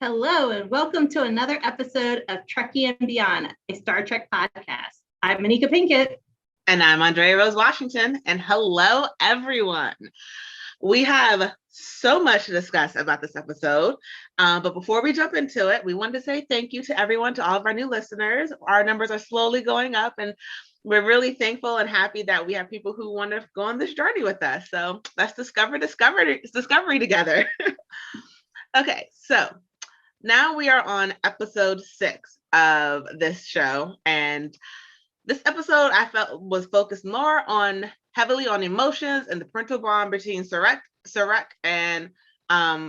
Hello, and welcome to another episode of Trekkie and Beyond, a Star Trek podcast. I'm Monica Pinkett. And I'm Andrea Rose Washington. And hello, everyone. We have so much to discuss about this episode. But before we jump into it, we wanted to say thank you to everyone, to all of our new listeners. Our numbers are slowly going up, and we're really thankful and happy that we have people who want to go on this journey with us. So let's discovery together. Okay, so now we are on episode 6 of this show, and this episode I felt was focused more on heavily on emotions and the parental bond between Sarek and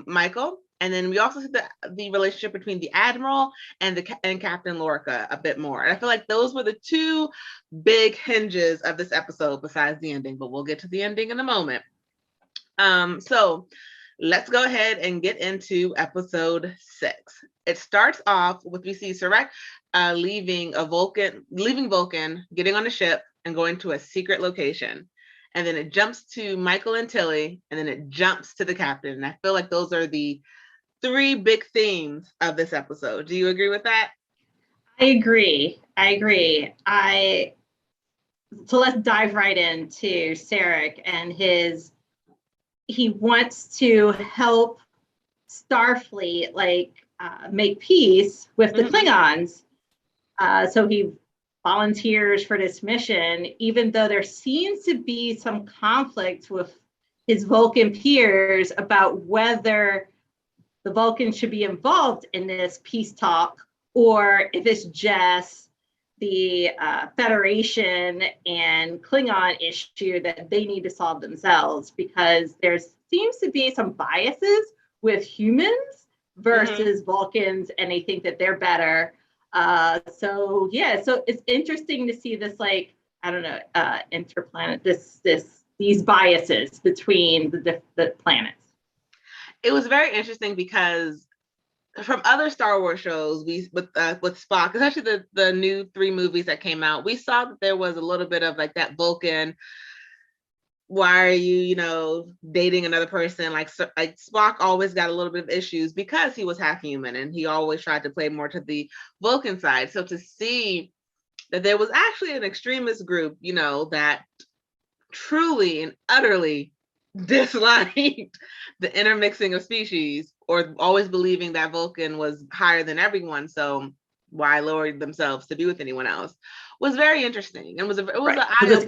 Michael, and then we also see the relationship between the Admiral and Captain Lorca a bit more. And I feel like those were the two big hinges of this episode, besides the ending. But we'll get to the ending in a moment. So let's go ahead and get into episode 6. It starts off with we see Sarek leaving Vulcan, getting on a ship and going to a secret location. And then it jumps to Michael and Tilly, and then it jumps to the captain. And I feel like those are the 3 big themes of this episode. Do you agree with that? I agree. So let's dive right into Sarek and he wants to help Starfleet make peace with the Klingons. So he volunteers for this mission, even though there seems to be some conflict with his Vulcan peers about whether the Vulcans should be involved in this peace talk, or if it's just the Federation and Klingon issue that they need to solve themselves, because there seems to be some biases with humans versus Vulcans, and they think that they're better. So it's interesting to see this, interplanet, these biases between the planets. It was very interesting because from other Star Wars shows, with Spock, especially the new 3 movies that came out, we saw that there was a little bit of that Vulcan, why are you, dating another person? Like Spock always got a little bit of issues because he was half human, and he always tried to play more to the Vulcan side. So to see that there was actually an extremist group, that truly and utterly disliked the intermixing of species, or always believing that Vulcan was higher than everyone, so why lower themselves to be with anyone else, was very interesting. And it's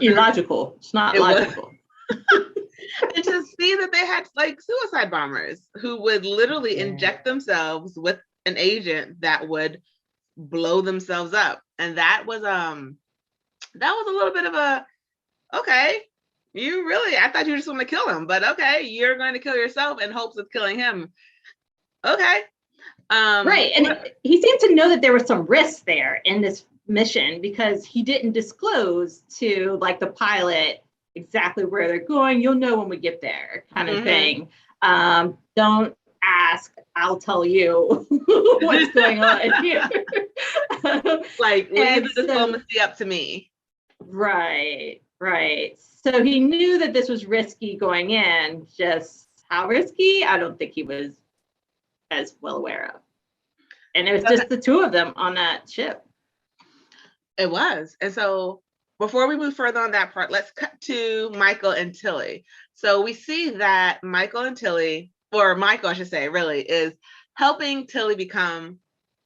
illogical. It's not logical. And to see that they had suicide bombers who would literally inject themselves with an agent that would blow themselves up, and that was a little bit of a, okay, I thought you just want to kill him, but okay, you're going to kill yourself in hopes of killing him. Okay. Right. And he seemed to know that there was some risk there in this mission, because he didn't disclose to the pilot exactly where they're going. You'll know when we get there, kind of thing. Don't ask, I'll tell you what's going on here. Leave the diplomacy up to me. Right. So he knew that this was risky going in. Just how risky, I don't think he was as well aware of. And it was just the 2 of them on that ship. It was. And so before we move further on that part, let's cut to Michael and Tilly. So we see that Michael, I should say, really is helping Tilly become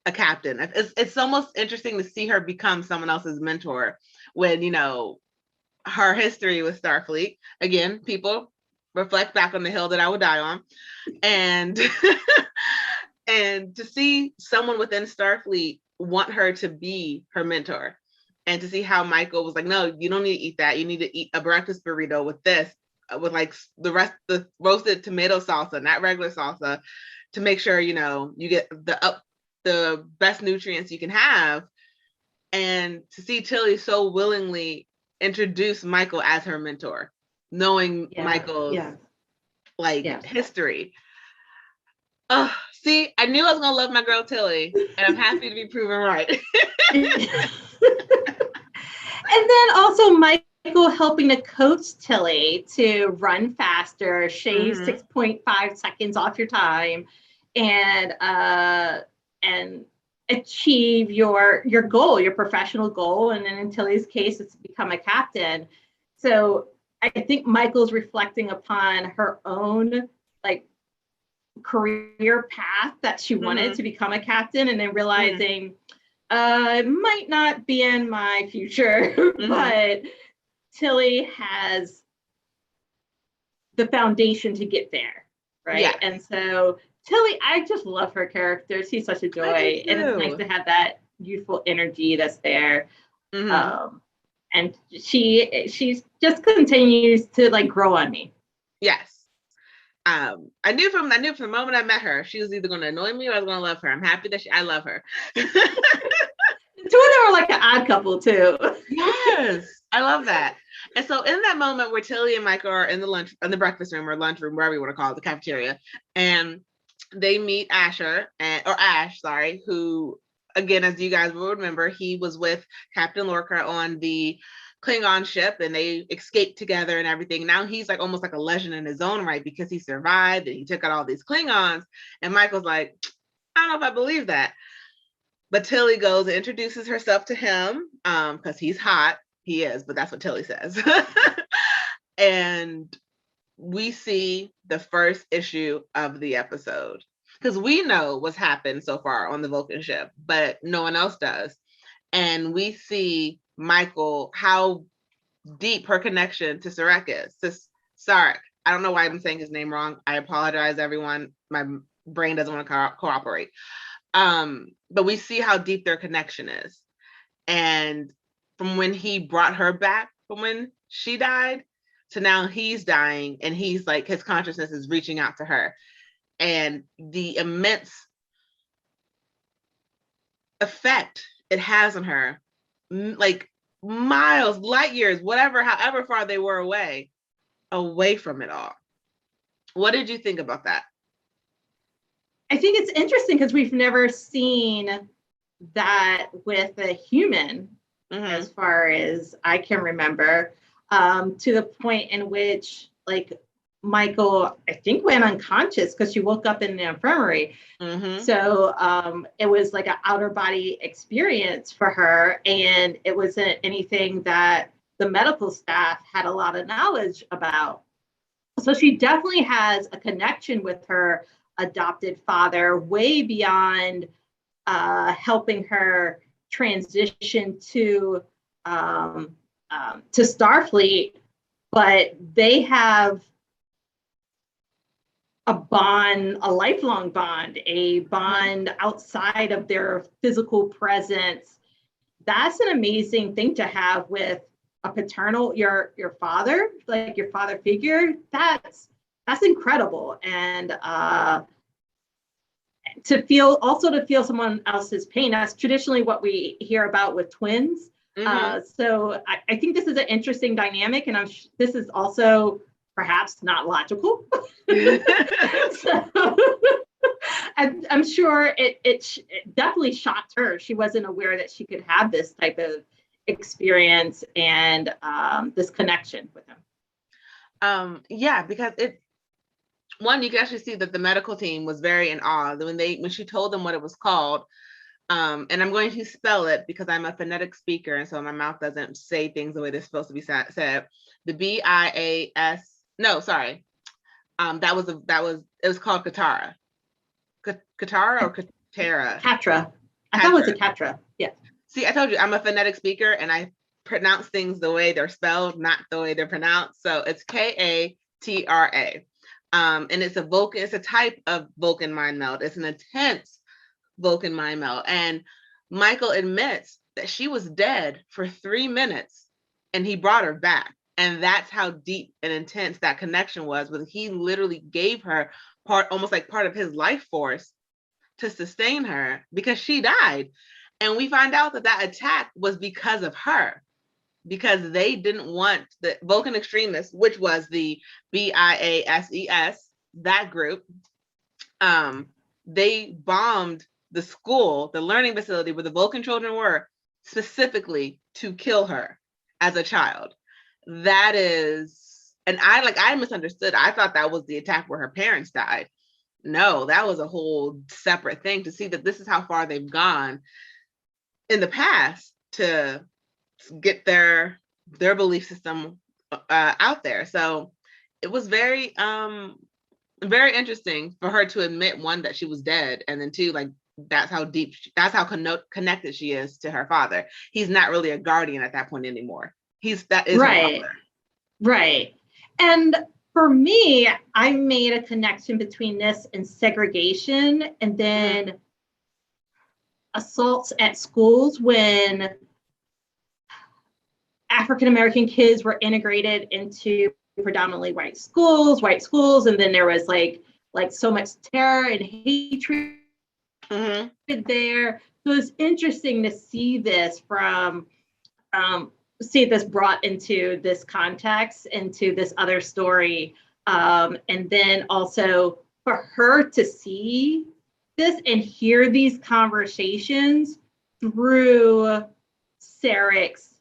a captain. It's almost interesting to see her become someone else's mentor when, her history with Starfleet. Again, people reflect back on the hill that I would die on. And and to see someone within Starfleet want her to be her mentor, and to see how Michael was like, no, you don't need to eat that. You need to eat a breakfast burrito with this, with the roasted tomato salsa, not regular salsa, to make sure, you get the best nutrients you can have. And to see Tilly so willingly introduce Michael as her mentor, knowing Michael's history. Oh, see, I knew I was gonna love my girl Tilly, and I'm happy to be proven right. And then also Michael helping to coach Tilly to run faster, shave 6.5 seconds off your time, and achieve your goal, your professional goal. And then in Tilly's case, it's to become a captain. So I think Michael's reflecting upon her own like career path that she wanted to become a captain, and then realizing it might not be in my future, but Tilly has the foundation to get there, right? Yeah. And so Tilly, I just love her character. She's such a joy, and it's nice to have that youthful energy that's there. And she's just continues to like grow on me. Yes. I knew from the moment I met her, she was either going to annoy me or I was going to love her. I'm happy that I love her. Two of them were like an odd couple too. Yes, I love that. And so in that moment where Tilly and Michael are in the breakfast room or lunchroom, wherever you want to call it, the cafeteria, and they meet Ash, who, again, as you guys will remember, he was with Captain Lorca on the Klingon ship, and they escaped together and everything. Now he's like almost like a legend in his own right because he survived and he took out all these Klingons. And Michael's like, I don't know if I believe that. But Tilly goes and introduces herself to him because he's hot. He is, but that's what Tilly says. And we see the first issue of the episode because we know what's happened so far on the Vulcan ship, but no one else does. And we see Michael, how deep her connection to Sarek is. To Sarek. I don't know why I'm saying his name wrong. I apologize, everyone. My brain doesn't want to cooperate. But we see how deep their connection is. And from when he brought her back from when she died to now he's dying, and he's like, his consciousness is reaching out to her. And the immense effect it has on her, like miles, light years, whatever, however far they were away from it all. What did you think about that? I think it's interesting because we've never seen that with a human, as far as I can remember, to the point in which like Michael, I think, went unconscious because she woke up in the infirmary. So it was like an outer body experience for her, and it wasn't anything that the medical staff had a lot of knowledge about. So she definitely has a connection with her adopted father way beyond helping her transition to Starfleet, but they have a bond, a lifelong bond, a bond outside of their physical presence. That's an amazing thing to have with a paternal, your father, like your father figure. That's incredible. And to feel someone else's pain. That's traditionally what we hear about with twins. So I think this is an interesting dynamic, and this is also perhaps not logical. So, I'm sure it definitely shocked her. She wasn't aware that she could have this type of experience and this connection with him. Yeah, because you can actually see that the medical team was very in awe when she told them what it was called. And I'm going to spell it because I'm a phonetic speaker, and so my mouth doesn't say things the way they're supposed to be said. The BIAS. No, sorry. It was called Katara. Katara or Katara? Katra. I thought it was a Katra. Yeah. See, I told you I'm a phonetic speaker, and I pronounce things the way they're spelled, not the way they're pronounced. So it's Katra. And it's a type of Vulcan mind meld. It's an intense Vulcan mind meld. And Michael admits that she was dead for 3 minutes and he brought her back. And that's how deep and intense that connection was. When he literally gave her almost like part of his life force to sustain her because she died. And we find out that attack was because of her, because they didn't want the Vulcan extremists, which was the BIASES, that group. They bombed the school, the learning facility where the Vulcan children were, specifically to kill her as a child. That is, and I misunderstood. I thought that was the attack where her parents died. no, that was a whole separate thing, to see that this is how far they've gone in the past to get their belief system out there. So it was very very interesting for her to admit, one, that she was dead, and then two, like, that's how connected she is to her father. He's not really a guardian at that point anymore. That is her father. Right. And for me, I made a connection between this and segregation, and then assaults at schools when African-American kids were integrated into predominantly white schools, and then there was like so much terror and hatred there. So it's interesting to see this brought into this context, into this other story, and then also for her to see this and hear these conversations through Sarek's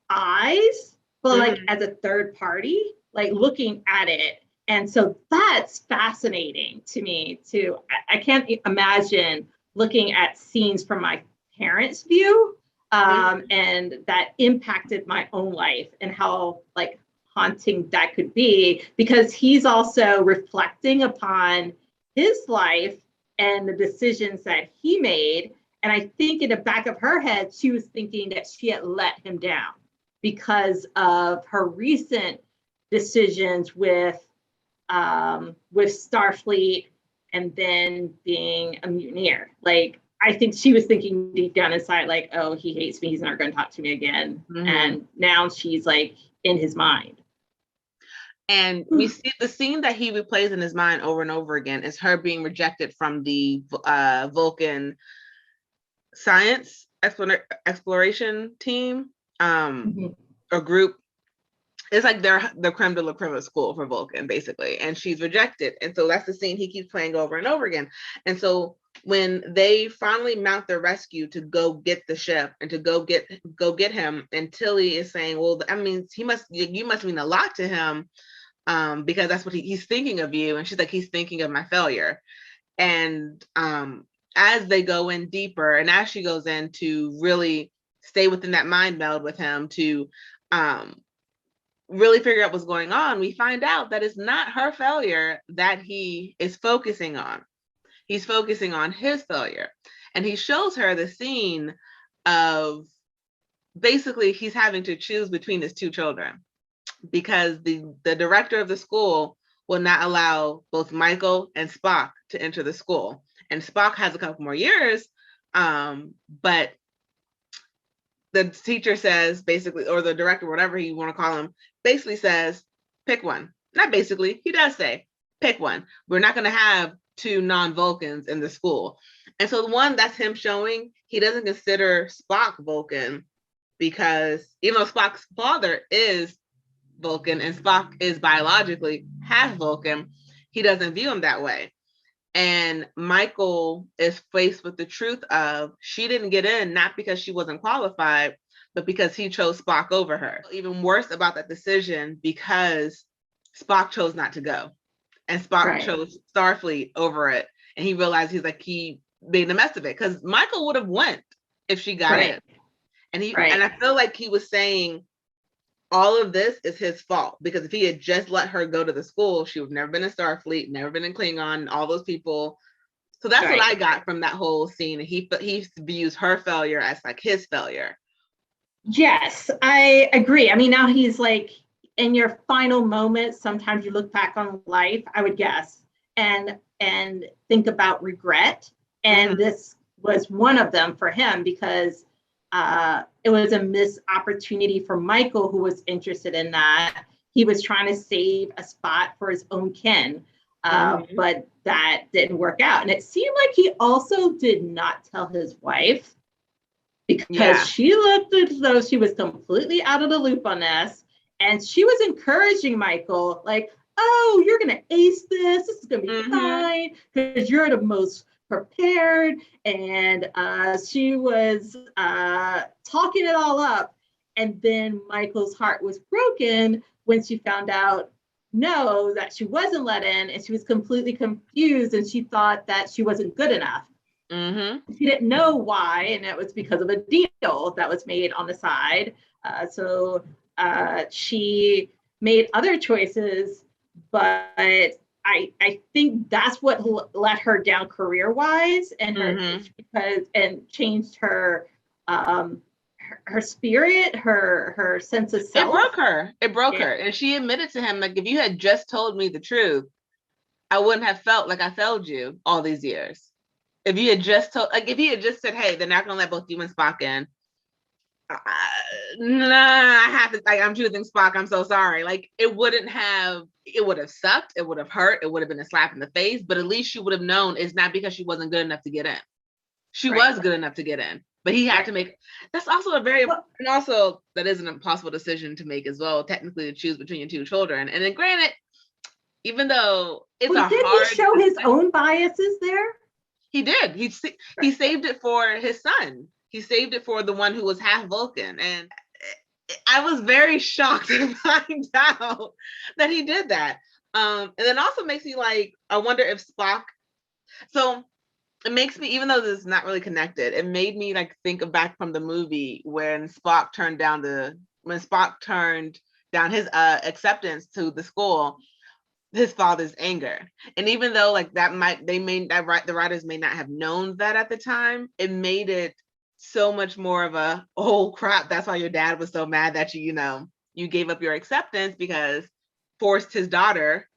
eyes, but like as a third party, like looking at it. And so that's fascinating to me too. I can't imagine looking at scenes from my parents' view, and that impacted my own life and how like haunting that could be, because he's also reflecting upon his life and the decisions that he made. And I think in the back of her head, she was thinking that she had let him down because of her recent decisions with Starfleet and then being a mutineer. Like, I think she was thinking deep down inside, like, oh, he hates me, he's not going to talk to me again. And now she's like in his mind. And we see the scene that he replays in his mind over and over again is her being rejected from the Vulcan science exploration team, or group. It's like they're the creme de la creme of school for Vulcan, basically, and she's rejected. And so that's the scene he keeps playing over and over again. And so when they finally mount their rescue to go get the ship and to go get him, and Tilly is saying, well, that means you must mean a lot to him, because that's what he's thinking of you. And she's like, he's thinking of my failure. And as they go in deeper, and as she goes in to really stay within that mind meld with him, to really figure out what's going on, we find out that it's not her failure that he is focusing on. He's focusing on his failure. And he shows her the scene of basically he's having to choose between his two children, because the director of the school will not allow both Michael and Spock to enter the school. And Spock has a couple more years, but the teacher says, basically, or the director, whatever you want to call him, basically says, pick one. Not basically, he does say, pick one. We're not going to have two non-Vulcans in the school. And so the one, that's him showing, he doesn't consider Spock Vulcan, because even though Spock's father is Vulcan and Spock is biologically half Vulcan, he doesn't view him that way. And Michael is faced with the truth of she didn't get in, not because she wasn't qualified, but because he chose Spock over her. Even worse about that decision, because Spock chose not to go. And Spock chose Starfleet over it. And he realized he made the mess of it, because Michael would have went if she got in. And and I feel like he was saying all of this is his fault, because if he had just let her go to the school, she would have never been in Starfleet, never been in Klingon, all those people. So that's what I got from that whole scene. He views her failure as like his failure. Yes, I agree. I mean, now he's like in your final moments. Sometimes you look back on life, I would guess, and think about regret. And this was one of them for him, because it was a missed opportunity for Michael, who was interested in that. He was trying to save a spot for his own kin, but that didn't work out. And it seemed like he also did not tell his wife, because she looked as though she was completely out of the loop on this. And she was encouraging Michael, like, oh, you're going to ace this. This is going to be fine, because you're the most prepared. And she was talking it all up. And then Michael's heart was broken when she found out know that she wasn't let in, and she was completely confused, and she thought that she wasn't good enough. Mm-hmm. She didn't know why, and it was because of a deal that was made on the side. So she made other choices, but I think that's what let her down career-wise, and and changed her her spirit, her sense of self. It broke her. And she admitted to him, like, if you had just told me the truth, I wouldn't have felt like I failed you all these years. If you had just told, like, if he had just said, hey, they're not gonna let both you and Spock in. I have to, like, I'm choosing Spock, I'm so sorry. Like, it would have sucked, it would have hurt, it would have been a slap in the face, but at least she would have known it's not because she wasn't good enough to get in. She was good enough to get in, but he had to make, that's also and also that is an impossible decision to make as well, technically, to choose between your two children. And then granted, even though it's did he show his own biases there? He did. He saved it for his son. He saved it for the one who was half Vulcan. And I was very shocked to find out that he did that. And then also makes me like, I wonder if Spock, so it makes me, even though this is not really connected, it made me like think back from the movie when Spock turned down his acceptance to the school, his father's anger. And even though like the writers may not have known that at the time, it made it so much more of a, oh crap, that's why your dad was so mad that you gave up your acceptance, because forced his daughter,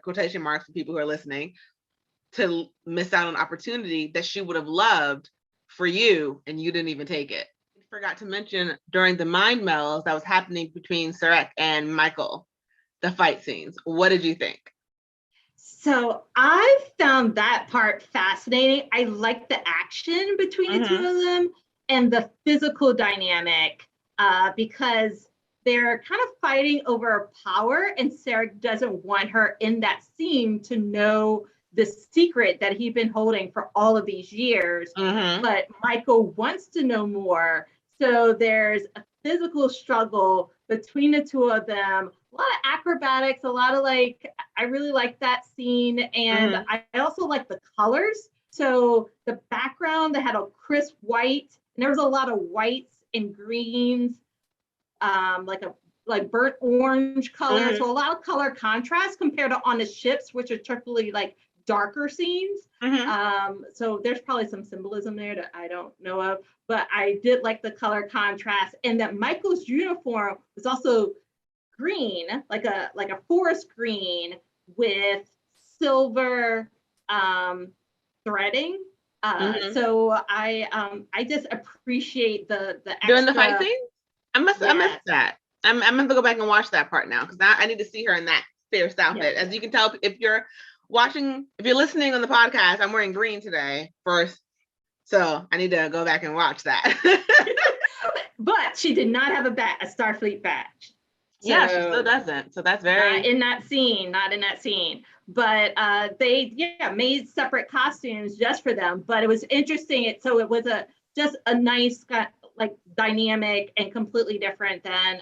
quotation marks for people who are listening, to miss out on opportunity that she would have loved for you, and you didn't even take it. I forgot to mention during the mind meld that was happening between Sarek and Michael, the fight scenes. What did you think? So I found that part fascinating. I like the action between the two of them and the physical dynamic, because they're kind of fighting over power, and Sarek doesn't want her in that scene to know the secret that he'd been holding for all of these years. But Michael wants to know more. So there's a physical struggle between the two of them. A lot of acrobatics, a lot of like, I really like that scene. And I also like the colors. So the background, they had a crisp white, and there was a lot of whites and greens, like burnt orange color. So a lot of color contrast compared to on the ships, which are typically like darker scenes. So there's probably some symbolism there that I don't know of, but I did like the color contrast, and that Michael's uniform was also green, like a forest green with silver threading. So I just appreciate the extra. During the fight scene? I missed that. I'm gonna go back and watch that part now, because I need to see her in that fierce outfit. As you can tell, if you're listening on the podcast, I'm wearing green today first, so I need to go back and watch that. But she did not have a Starfleet badge. So, yeah, she still doesn't. So that's very not in that scene. But they made separate costumes just for them. But it was interesting. It was just a nice like dynamic and completely different than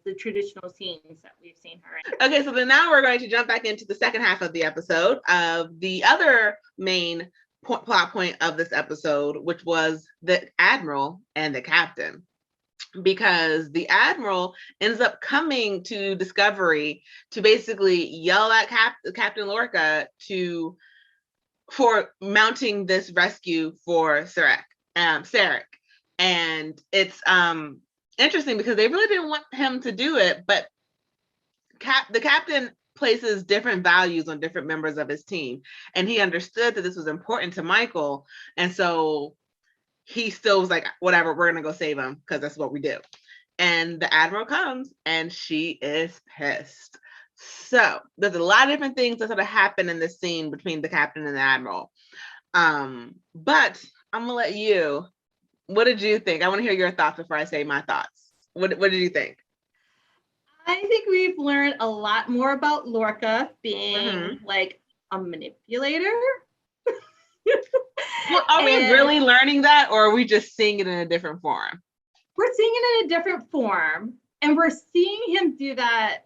the traditional scenes that we've seen her in. Okay, so then now we're going to jump back into the second half of the episode of the other main plot point of this episode, which was the Admiral and the Captain. Because the Admiral ends up coming to Discovery to basically yell at Captain Lorca for mounting this rescue for Sarek. And it's interesting because they really didn't want him to do it, but the captain places different values on different members of his team, and he understood that this was important to Michael, and so he still was like, whatever, we're gonna go save him because that's what we do. And the Admiral comes and she is pissed. So there's a lot of different things that sort of happen in this scene between the Captain and the Admiral. But I'm gonna let you, what did you think? I want to hear your thoughts before I say my thoughts. What did you think? I think we've learned a lot more about Lorca being like a manipulator. Well, are we really learning that, or are we just seeing it in a different form? We're seeing it in a different form, and we're seeing him do that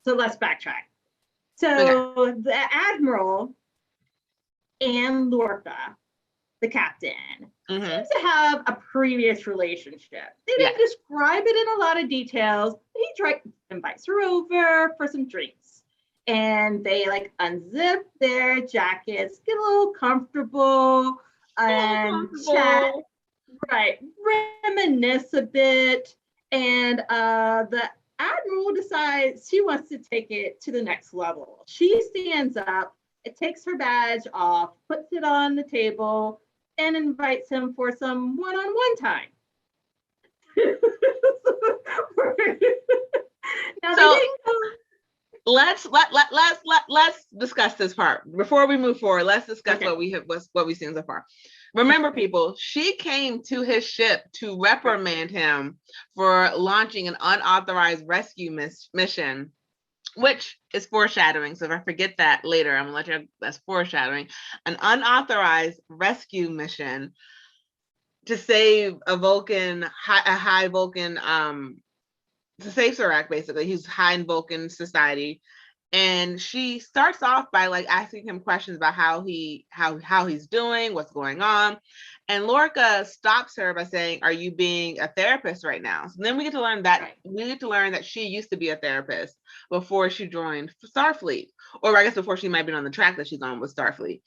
So let's backtrack. So the Admiral and Lorca, the captain, seems to have a previous relationship. They didn't describe it in a lot of details. He invites her over for some drinks. And they like unzip their jackets, get a little comfortable, and chat, reminisce a bit. And the Admiral decides she wants to take it to the next level. She stands up, it takes her badge off, puts it on the table, and invites him for some one-on-one time. Now so they didn't go. Let's discuss this part before we move forward. Let's discuss what we've seen so far. Remember, people, she came to his ship to reprimand him for launching an unauthorized rescue mission, which is foreshadowing. So if I forget that later, I'm gonna let you. That's foreshadowing. An unauthorized rescue mission to save a high Vulcan, to save Sarek, basically. He's high in Vulcan society. And she starts off by like asking him questions about how he's doing, what's going on. And Lorca stops her by saying, "Are you being a therapist right now?" So then we get to learn that she used to be a therapist before she joined Starfleet, or I guess before she might have been on the track that she's on with Starfleet.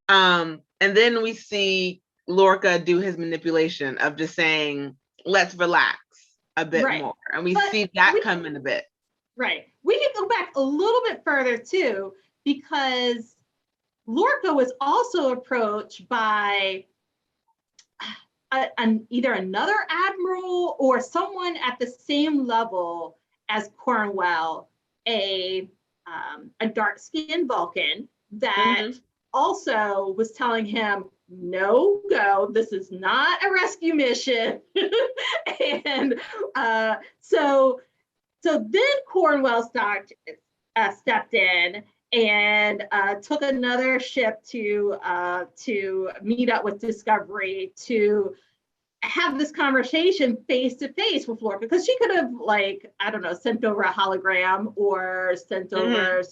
And then we see Lorca do his manipulation of just saying, "Let's relax a bit more," and we see that come in a bit. Right. We can go back a little bit further too, because Lorca was also approached by either another admiral or someone at the same level as Cornwell, a dark-skinned Vulcan that also was telling him, "No go, this is not a rescue mission." And so then Cornwell stepped in and took another ship to meet up with Discovery to have this conversation face to face with Lorca, because she could have, like, I don't know, sent over a hologram or sent over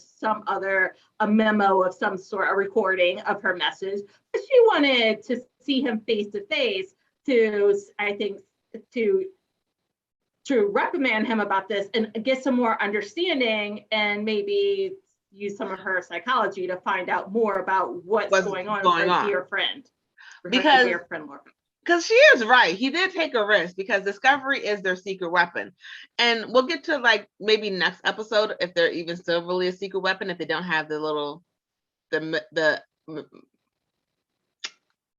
a memo of some sort, a recording of her message. But she wanted to see him face to face to reprimand him about this and get some more understanding, and maybe use some of her psychology to find out more about what's going on with her dear friend. Because she is right. He did take a risk because Discovery is their secret weapon. And we'll get to like maybe next episode if they're even still really a secret weapon, if they don't have the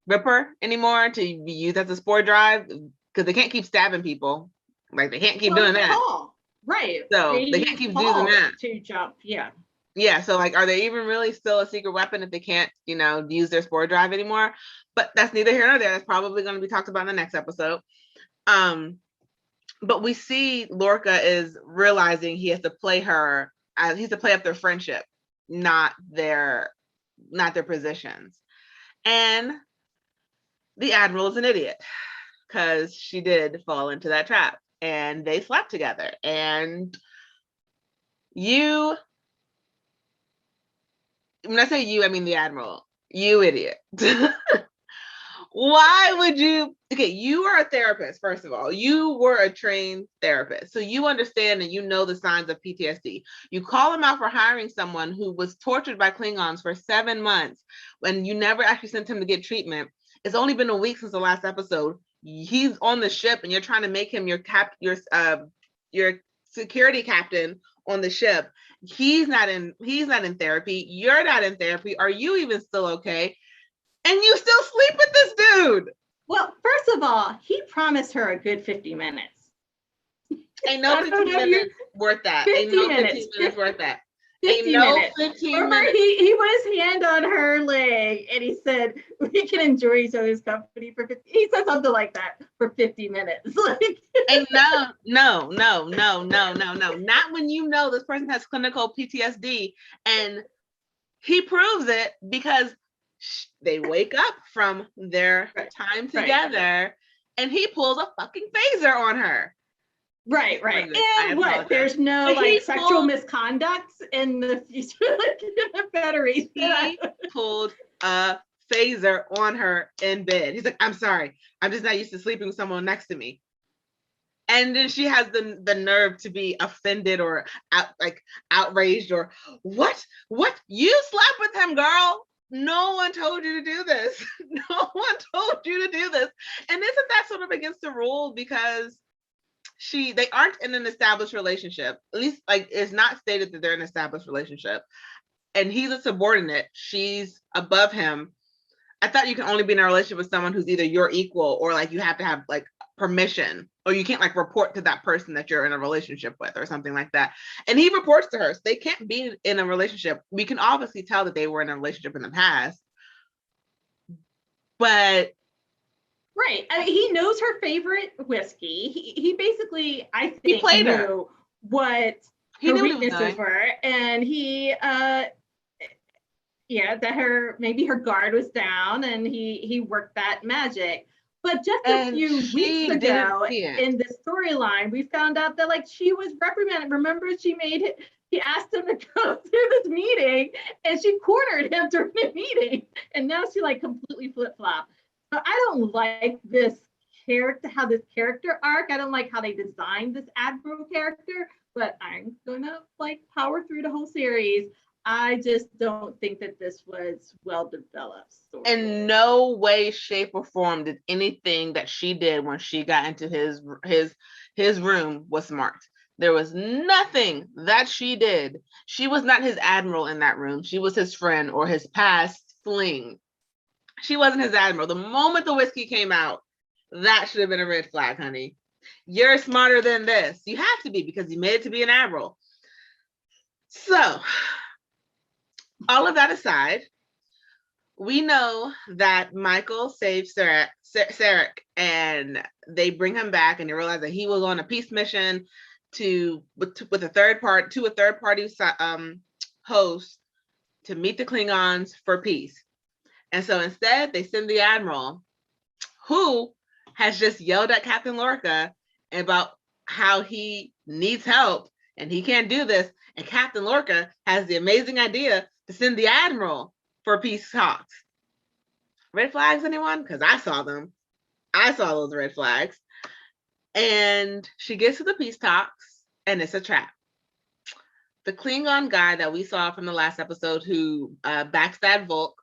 Ripper anymore to be used as a spore drive, because they can't keep stabbing people. Like, they can't keep doing that. Right. So they can't keep using that. To jump, Yeah, so like, are they even really still a secret weapon if they can't, use their spore drive anymore? But that's neither here nor there. That's probably going to be talked about in the next episode. But we see Lorca is realizing he has to play up their friendship, not their positions. And the Admiral is an idiot, because she did fall into that trap. And they slept together. And when I say you, I mean the Admiral. You idiot. Why would you? Okay, you are a therapist, first of all. You were a trained therapist. So you understand and you know the signs of PTSD. You call him out for hiring someone who was tortured by Klingons for 7 months when you never actually sent him to get treatment. It's only been a week since the last episode. He's on the ship and you're trying to make him your security captain on the ship. He's not in therapy. You're not in therapy. Are you even still okay? And you still sleep with this dude. Well, first of all, he promised her a good 50 minutes. Ain't no 15 minutes worth that. 15 minutes worth that. 15 minutes. Remember, he put his hand on her leg and he said, "We can enjoy each other's company for 50." He said something like that for 50 minutes. And no. Not when you know this person has clinical PTSD, and he proves it because they wake up from their time together and he pulls a fucking phaser on her. Right. And what? There's no But like sexual misconduct in the future, like in the Federation. He pulled a phaser on her in bed. He's like, I'm sorry, I'm just not used to sleeping with someone next to me. And then she has the nerve to be offended or outraged or what? You slept with him, girl. No one told you to do this. No one told you to do this. And isn't that sort of against the rule? Because they aren't in an established relationship. At least like it's not stated that they're in an established relationship. And he's a subordinate. She's above him. I thought you can only be in a relationship with someone who's either your equal or like you have to have like permission, or you can't like report to that person that you're in a relationship with or something like that. And he reports to her, so they can't be in a relationship. We can obviously tell that they were in a relationship in the past, but right. I mean, he knows her favorite whiskey. He basically, I think, he played knew her. What He her weaknesses were, and he that maybe her guard was down, and he worked that magic. But just a few weeks ago in the storyline, we found out that like she was reprimanded. Remember, she asked him to go to this meeting, and she cornered him during the meeting, and now she like completely flip-flopped. But I don't like this character, how this character arc. I don't like how they designed this Admiral character, but I'm gonna like power through the whole series. I just don't think that this was well developed. In no way, shape, or form did anything that she did when she got into his room was smart. There was nothing that she did. She was not his admiral in that room. She was his friend or his past fling. She wasn't his admiral. The moment the whiskey came out, that should have been a red flag, honey. You're smarter than this. You have to be, because you made it to be an admiral. So, all of that aside, we know that Michael saved Sarek, and they bring him back, and they realize that he was on a peace mission with a third party host to meet the Klingons for peace. And so instead, they send the Admiral, who has just yelled at Captain Lorca about how he needs help and he can't do this. And Captain Lorca has the amazing idea to send the Admiral for peace talks. Red flags, anyone? Because I saw them. I saw those red flags. And she gets to the peace talks, and it's a trap. The Klingon guy that we saw from the last episode who backstabbed Volk,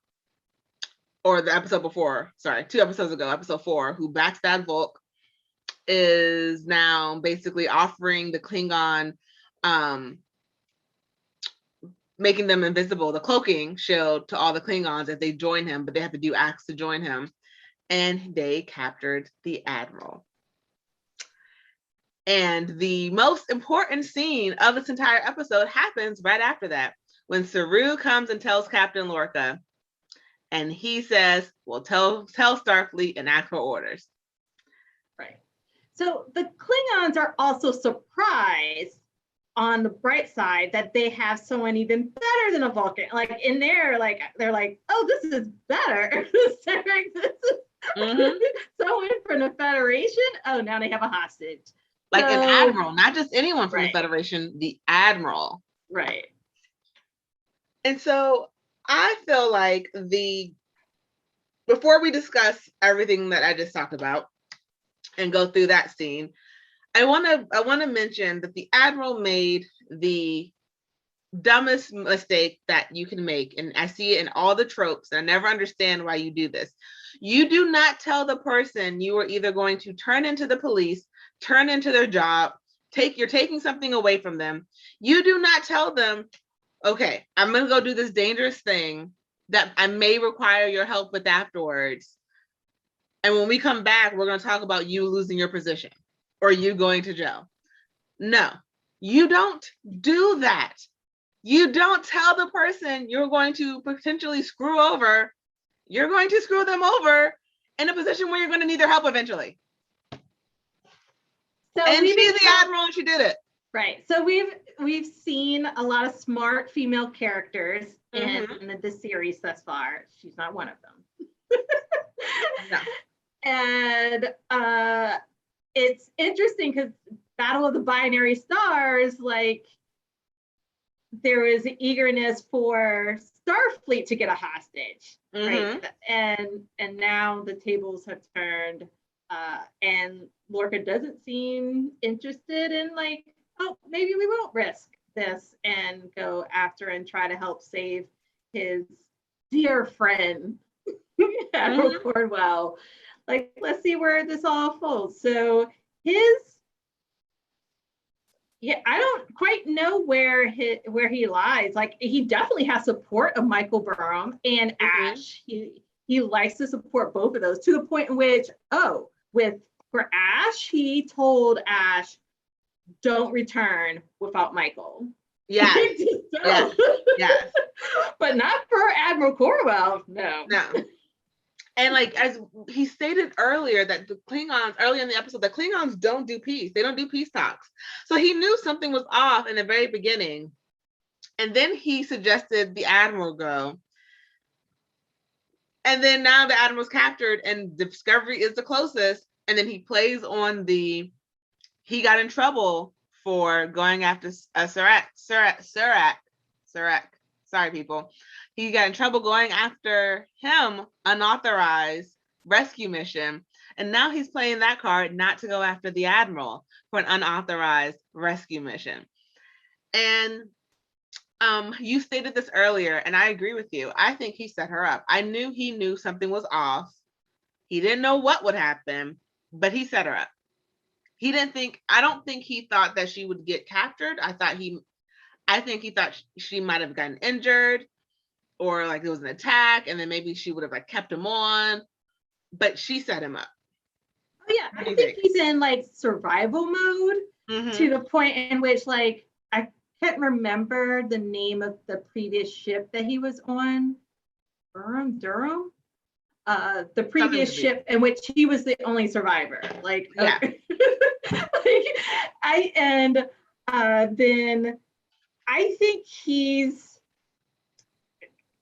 or the episode before, 2 episodes ago, episode 4, who backstabbed Volk, is now basically offering the Klingon, making them invisible, the cloaking shield to all the Klingons if they join him, but they have to do acts to join him. And they captured the Admiral. And the most important scene of this entire episode happens right after that, when Saru comes and tells Captain Lorca, and he says, well, tell Starfleet and ask for orders. Right. So the Klingons are also surprised, on the bright side, that they have someone even better than a Vulcan. Like in there, like they're like, oh, this is better. This is someone from the Federation. Oh, now they have a hostage. Like an admiral, not just anyone from the Federation, the Admiral. Right. And so I feel like before we discuss everything that I just talked about and go through that scene, I want to mention that the Admiral made the dumbest mistake that you can make, and I see it in all the tropes, and I never understand why you do this. You do not tell the person you are either going to turn into the police, turn into their job, you're taking something away from them. You do not tell them, okay, I'm going to go do this dangerous thing that I may require your help with afterwards. And when we come back, we're going to talk about you losing your position or you going to jail. No, you don't do that. You don't tell the person you're going to potentially screw over. You're going to screw them over in a position where you're going to need their help eventually. So and she's the Admiral, and she did it. Right. So we've seen a lot of smart female characters in the series thus far. She's not one of them. No. And it's interesting because Battle of the Binary Stars, like there was eagerness for Starfleet to get a hostage, right? And now the tables have turned, and Lorca doesn't seem interested in like, oh, maybe we won't risk this and go after and try to help save his dear friend, Admiral Cornwell. Like, let's see where this all falls. So I don't quite know where he lies. Like, he definitely has support of Michael Burnham and Ash. He likes to support both of those to the point in which, for Ash, he told Ash, don't return without Michael. Yes. Yes. But not for Admiral Cornwell. No. And like, as he stated earlier, that the Klingons, earlier in the episode, the Klingons don't do peace. They don't do peace talks. So he knew something was off in the very beginning. And then he suggested the Admiral go. And then now the Admiral's captured and Discovery is the closest. And then he plays on he got in trouble for going after Sarek. Sorry, people. He got in trouble going after him, unauthorized rescue mission. And now he's playing that card not to go after the Admiral for an unauthorized rescue mission. And you stated this earlier, and I agree with you. I think he set her up. I knew he knew something was off. He didn't know what would happen, but he set her up. I don't think he thought that she would get captured. I think he thought she might have gotten injured, or like there was an attack, and then maybe she would have like kept him on, but she set him up. Oh yeah, I think he's in like survival mode to the point in which like I can't remember the name of the previous ship that he was on. Durham. The previous ship in which he was the only survivor. Like, yeah. Then I think he's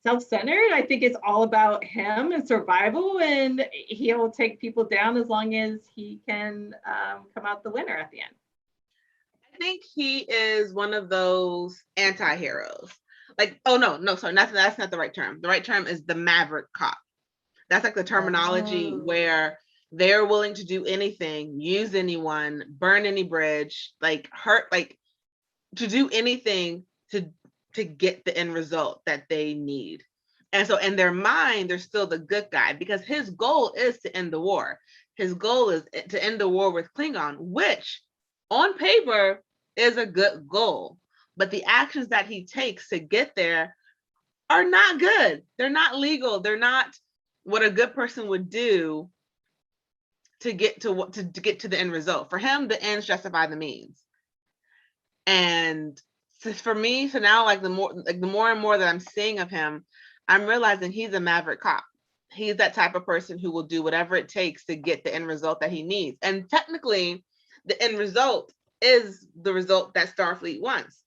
self-centered. I think it's all about him and survival, and he'll take people down as long as he can come out the winner at the end. I think he is one of those anti-heroes. Like, sorry, that's not the right term. The right term is the maverick cop. That's like the terminology where they're willing to do anything, use anyone, burn any bridge, like hurt, like to do anything to get the end result that they need. And so in their mind, they're still the good guy because his goal is to end the war. His goal is to end the war with Klingon, which on paper is a good goal. But the actions that he takes to get there are not good. They're not legal. They're not what a good person would do to get to the end result. For him, the ends justify the means. And for me, so now like the more and more that I'm seeing of him, I'm realizing he's a maverick cop. He's that type of person who will do whatever it takes to get the end result that he needs. And technically, the end result is the result that Starfleet wants.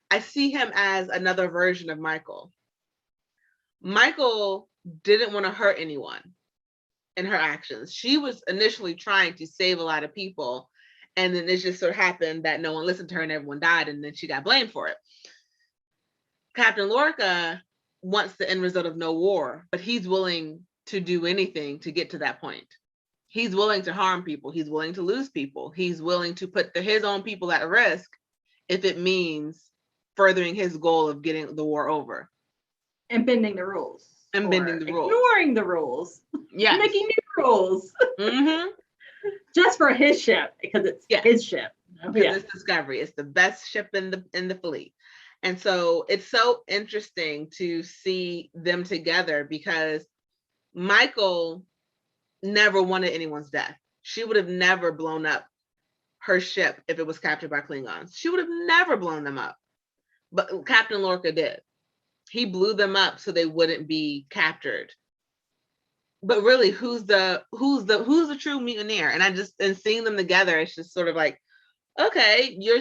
I see him as another version of Michael. Michael didn't want to hurt anyone in her actions. She was initially trying to save a lot of people, and then it just so happened that no one listened to her and everyone died, and then she got blamed for it. Captain Lorca wants the end result of no war, but he's willing to do anything to get to that point. He's willing to harm people. He's willing to lose people. He's willing to put his own people at risk if it means furthering his goal of getting the war over. And bending the rules. And bending the rules. Ignoring the rules. Yeah. Making new rules. Just for his ship, because it's his ship. Because it's Discovery. It's the best ship in the fleet. And so it's so interesting to see them together because Michael never wanted anyone's death. She would have never blown up her ship if it was captured by Klingons. She would have never blown them up. But Captain Lorca did. He blew them up so they wouldn't be captured. But really, who's the true mutineer? And seeing them together, it's just sort of like, okay, you're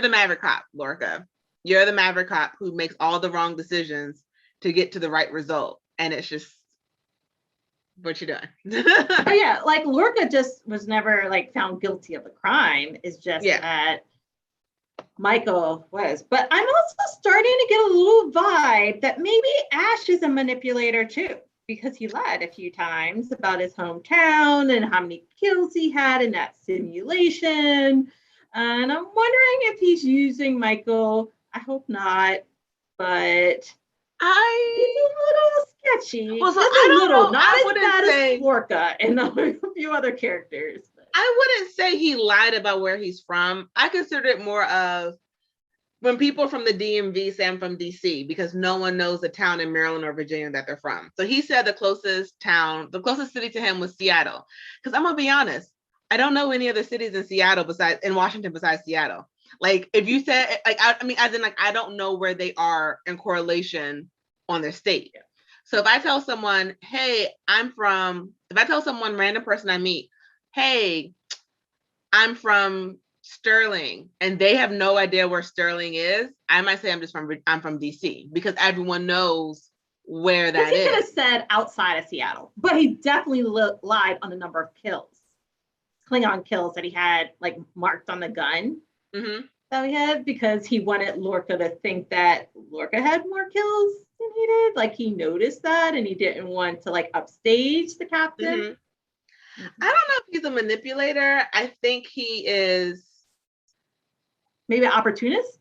the maverick cop, Lorca. You're the maverick cop who makes all the wrong decisions to get to the right result. And it's just, what you doing? Oh yeah, like Lorca just was never like found guilty of the crime. It's just that Michael was. But I'm also starting to get a little vibe that maybe Ash is a manipulator too, because he lied a few times about his hometown and how many kills he had in that simulation. And I'm wondering if he's using Michael. I hope not, but he's a little sketchy. Well, so Just I a don't little, know. not I as wouldn't bad say as Lorca and a few other characters. I wouldn't say he lied about where he's from. I consider it more of when people from the DMV say I'm from DC, because no one knows the town in Maryland or Virginia that they're from. So he said the closest city to him was Seattle. Because I'm gonna be honest, I don't know any other cities in Washington besides Seattle. Like if you said, like I mean, as in like I don't know where they are in correlation on their state. So if I tell someone, hey, if I tell someone, random person I meet, hey, I'm from Sterling, and they have no idea where Sterling is, I might say I'm from DC, because everyone knows where that is. He could have said outside of Seattle, but he definitely lied on the number of kills, Klingon kills that he had like marked on the gun that we had, because he wanted Lorca to think that Lorca had more kills than he did. Like he noticed that, and he didn't want to like upstage the captain. I don't know if he's a manipulator. I think he is maybe an opportunist.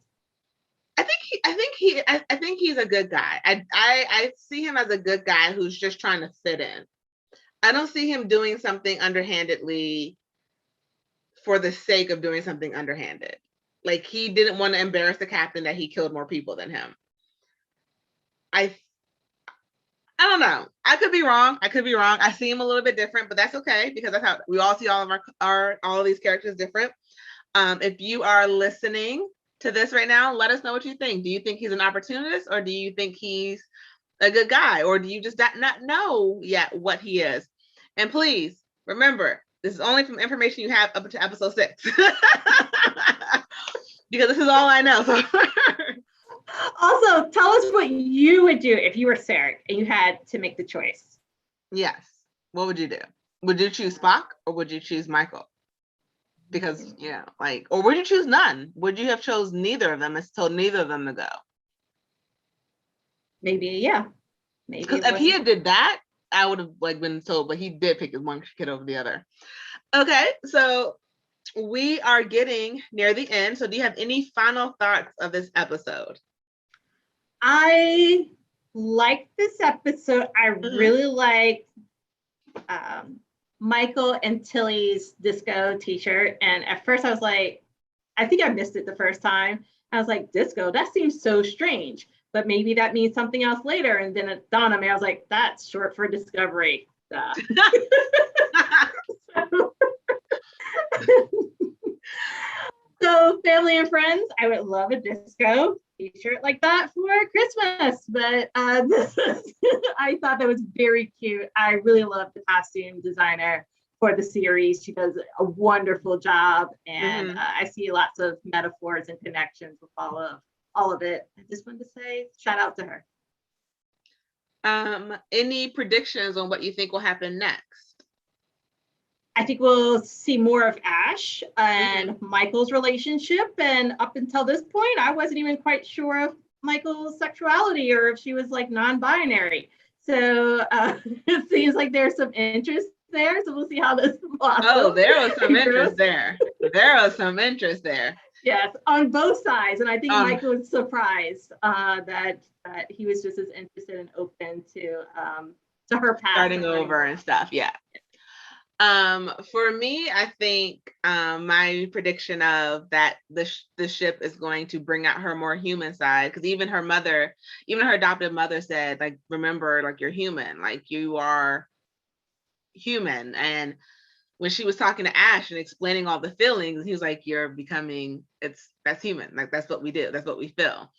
I think he's a good guy. I see him as a good guy who's just trying to fit in. I don't see him doing something underhandedly for the sake of doing something underhanded. Like he didn't want to embarrass the captain that he killed more people than him. I don't know. I could be wrong. I see him a little bit different, but that's okay, because that's how we all see all of all of these characters different. If you are listening to this right now, let us know what you think. Do you think he's an opportunist, or do you think he's a good guy, or do you just not know yet what he is? And please remember, this is only from information you have up until episode 6. Because this is all I know. Also, tell us what you would do if you were Sarek and you had to make the choice. Yes. What would you do? Would you choose Spock, or would you choose Michael? Because, or would you choose none? Would you have chose neither of them and told neither of them to go? Maybe, yeah. Maybe. Because if he had did that, I would have been told, but he did pick one kid over the other. Okay, so we are getting near the end. So do you have any final thoughts of this episode? I liked this episode. I really liked Michael and Tilly's disco t-shirt. And at first I was like, I think I missed it the first time. I was like, disco, that seems so strange, but maybe that means something else later. And then it dawned on me, I was like, that's short for discovery. So family and friends, I would love a disco t-shirt like that for Christmas, but I thought that was very cute. I really love the costume designer for the series. She does a wonderful job, and I see lots of metaphors and connections with all of it. I just wanted to say shout out to her. Any predictions on what you think will happen next? I think we'll see more of Ash and Michael's relationship. And up until this point, I wasn't even quite sure of Michael's sexuality or if she was like non-binary. So it seems like there's some interest there. So we'll see how this blossoms. Oh, there was some interest there. There was some interest there. Yes, on both sides. And I think Michael was surprised that he was just as interested and open to her path. Starting over and stuff, yeah. For me, I think my prediction of that the ship is going to bring out her more human side, because even her adopted mother said, like, remember, like, you're human, like you are human. And when she was talking to Ash and explaining all the feelings, he was like, you're becoming, that's human, like that's what we do, that's what we feel.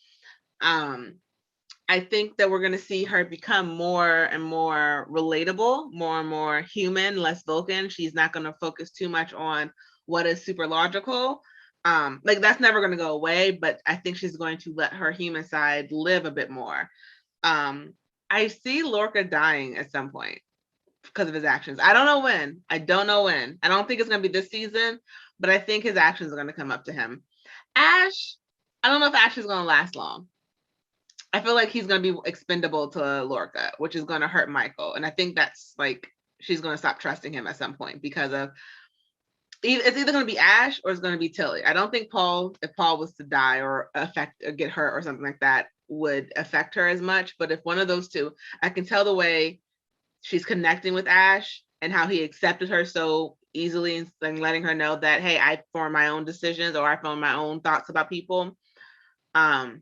I think that we're going to see her become more and more relatable, more and more human, less Vulcan. She's not going to focus too much on what is super logical. Like that's never going to go away, but I think she's going to let her human side live a bit more. I see Lorca dying at some point. because of his actions. I don't know when. I don't think it's going to be this season, but I think his actions are going to come up to him. Ash, I don't know if Ash is going to last long. I feel like he's going to be expendable to Lorca, which is going to hurt Michael. And I think that's like, she's going to stop trusting him at some point because of, it's either going to be Ash or it's going to be Tilly. I don't think Paul, if Paul was to die or affect or get hurt or something like that, would affect her as much. But if one of those two, I can tell the way she's connecting with Ash and how he accepted her so easily and letting her know that, hey, I form my own decisions or I form my own thoughts about people. I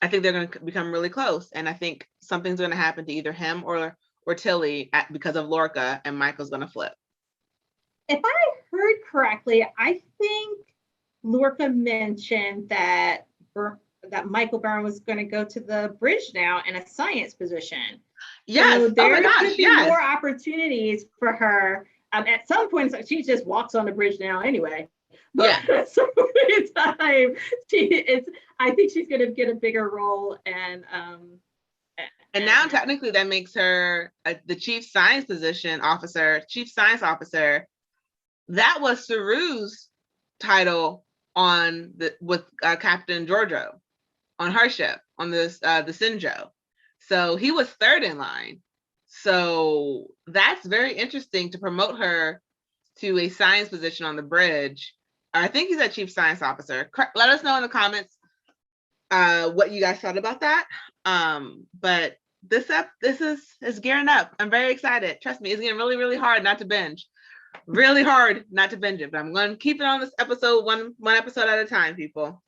think they're going to become really close. And I think something's going to happen to either him or Tilly because of Lorca, and Michael's going to flip. If I heard correctly, I think Lorca mentioned that Michael Byrne was going to go to the bridge now in a science position. Yes. So there could be yes. more opportunities for her. At some point, she just walks on the bridge now anyway. But yeah. At some point in time, I think she's going to get a bigger role. And now technically that makes her the chief science officer. That was Saru's title with Captain Giorgio on her ship on the Sinjo. So he was third in line. So that's very interesting to promote her to a science position on the bridge. I think he's a chief science officer. Let us know in the comments what you guys thought about that. But this is gearing up. I'm very excited. Trust me, it's getting really, really hard not to binge. Really hard not to binge it, but I'm going to keep it on this episode, one episode at a time, people.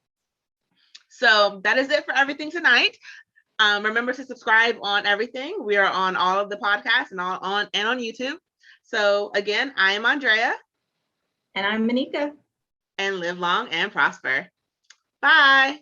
So that is it for everything tonight. Remember to subscribe on everything. We are on all of the podcasts and on YouTube. So again, I am Andrea. And I'm Monica. And live long and prosper. Bye.